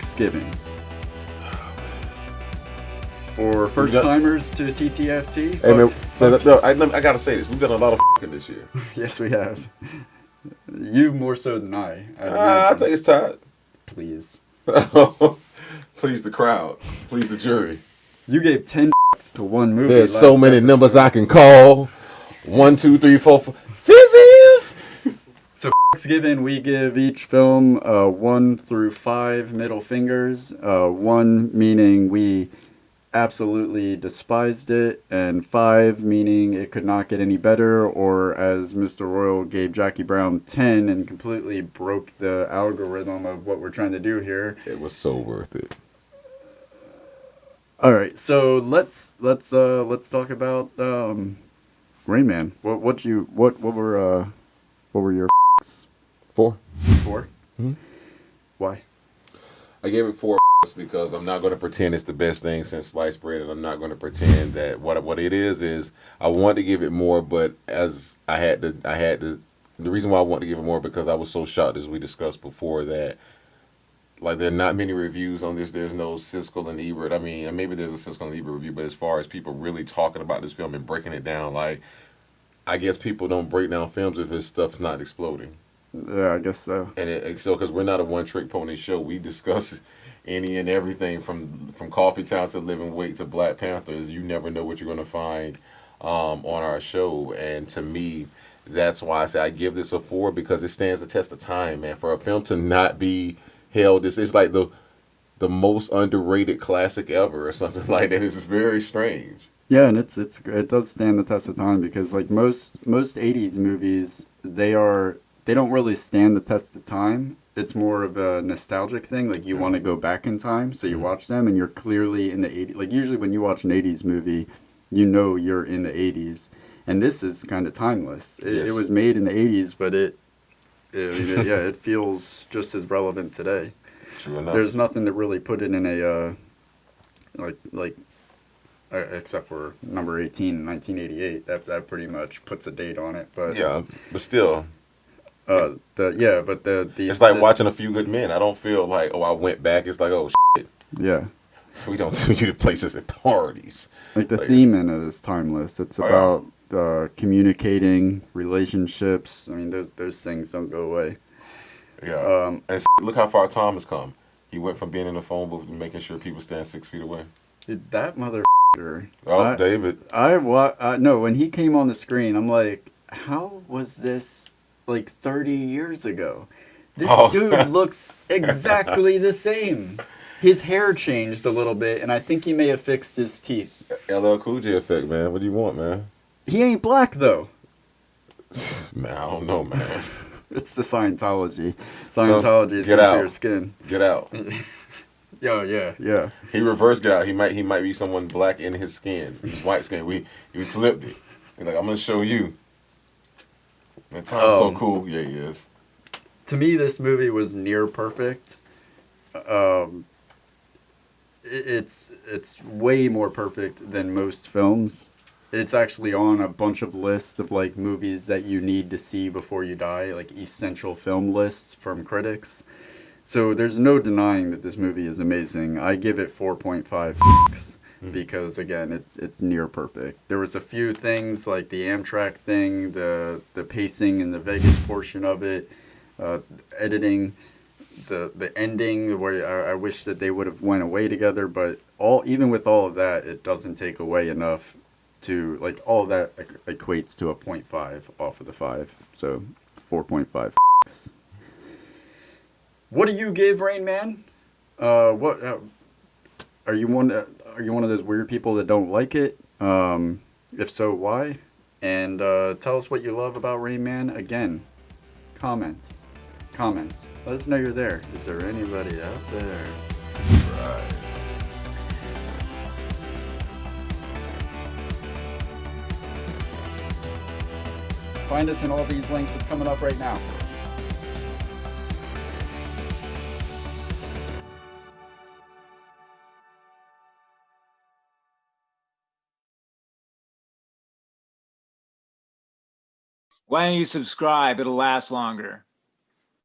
Thanksgiving. For first timers to TTFT. Hey man, I gotta say this. We've done a lot of f***ing this year. Yes, we have. You more so than I. I think it's time. Please. Please the crowd. Please the jury. You gave 10 to one movie. There's so many numbers I can call. 1, 2, 3, 4, 5. Fizzy! So Thanksgiving, we give each film 1 through 5 middle fingers. 1 meaning we absolutely despised it, and 5 meaning it could not get any better, or as Mr. Royal gave Jackie Brown 10 and completely broke the algorithm of what we're trying to do here. It was so worth it. All right, so let's talk about Rain Man. What were your 4. 4? Mm-hmm. Why? I gave it 4 because I'm not going to pretend it's the best thing since sliced bread, and I'm not going to pretend that what it is I wanted to give it more, but as I had to the reason why I wanted to give it more because I was so shocked, as we discussed before, that like there are not many reviews on this. There's no Siskel and Ebert. I mean, maybe there's a Siskel and Ebert review, but as far as people really talking about this film and breaking it down, like I guess people don't break down films if his stuff's not exploding. Yeah, I guess so. And so because we're not a one-trick pony show, we discuss any and everything from Coffee Town to Living Weight to Black Panthers. You never know what you're going to find on our show. And to me, that's why I say I give this a 4 because it stands the test of time, man. For a film to not be held, it's like the most underrated classic ever or something like that. It's very strange. Yeah, and it does stand the test of time because like most 80s movies, they don't really stand the test of time. It's more of a nostalgic thing. Like you want to go back in time, so you watch them and you're clearly in the 80s. Like usually when you watch an 80s movie, you know you're in the 80s. And this is kind of timeless. It was made in the 80s, but it feels just as relevant today. True enough. There's nothing that really put it in a except for number 18, 1988. That pretty much puts a date on it. But yeah, but still. It's like watching A Few Good Men. I don't feel like, I went back. It's like, shit. Yeah. We don't do you to places at parties. Like the theme in it is timeless. It's about communicating, relationships. I mean, those things don't go away. Yeah. And look how far Tom has come. He went from being in the phone booth to making sure people stand 6 feet away. Dude, that mother. David. No, when he came on the screen, I'm like, how was this like 30 years ago? This dude looks exactly the same. His hair changed a little bit, and I think he may have fixed his teeth. LL Cool J effect, man. What do you want, man? He ain't black, though. Man, I don't know, man. It's the Scientology. Scientology is good for your skin. Get out. Yeah. He reversed get out. He might be someone black in his skin. He's white skin. We flipped it. He's like, I'm gonna show you. And Tom's so cool. Yeah, he is. To me, this movie was near perfect. It's way more perfect than most films. It's actually on a bunch of lists of like movies that you need to see before you die, like essential film lists from critics. So there's no denying that this movie is amazing. I give it 4.5 because again, it's near perfect. There was a few things like the Amtrak thing, the pacing and the Vegas portion of it, editing, the ending where I wish that they would have went away together, but even with all of that, it doesn't take away enough to like all of that equates to a 0.5 off of the 5. So 4.5. What do you give Rain Man? What are you one of those weird people that don't like it? If so, why? And tell us what you love about Rain Man. Again, comment. Let us know you're there. Is there anybody out there? Subscribe. Find us in all these links that's coming up right now. Why don't you subscribe? It'll last longer.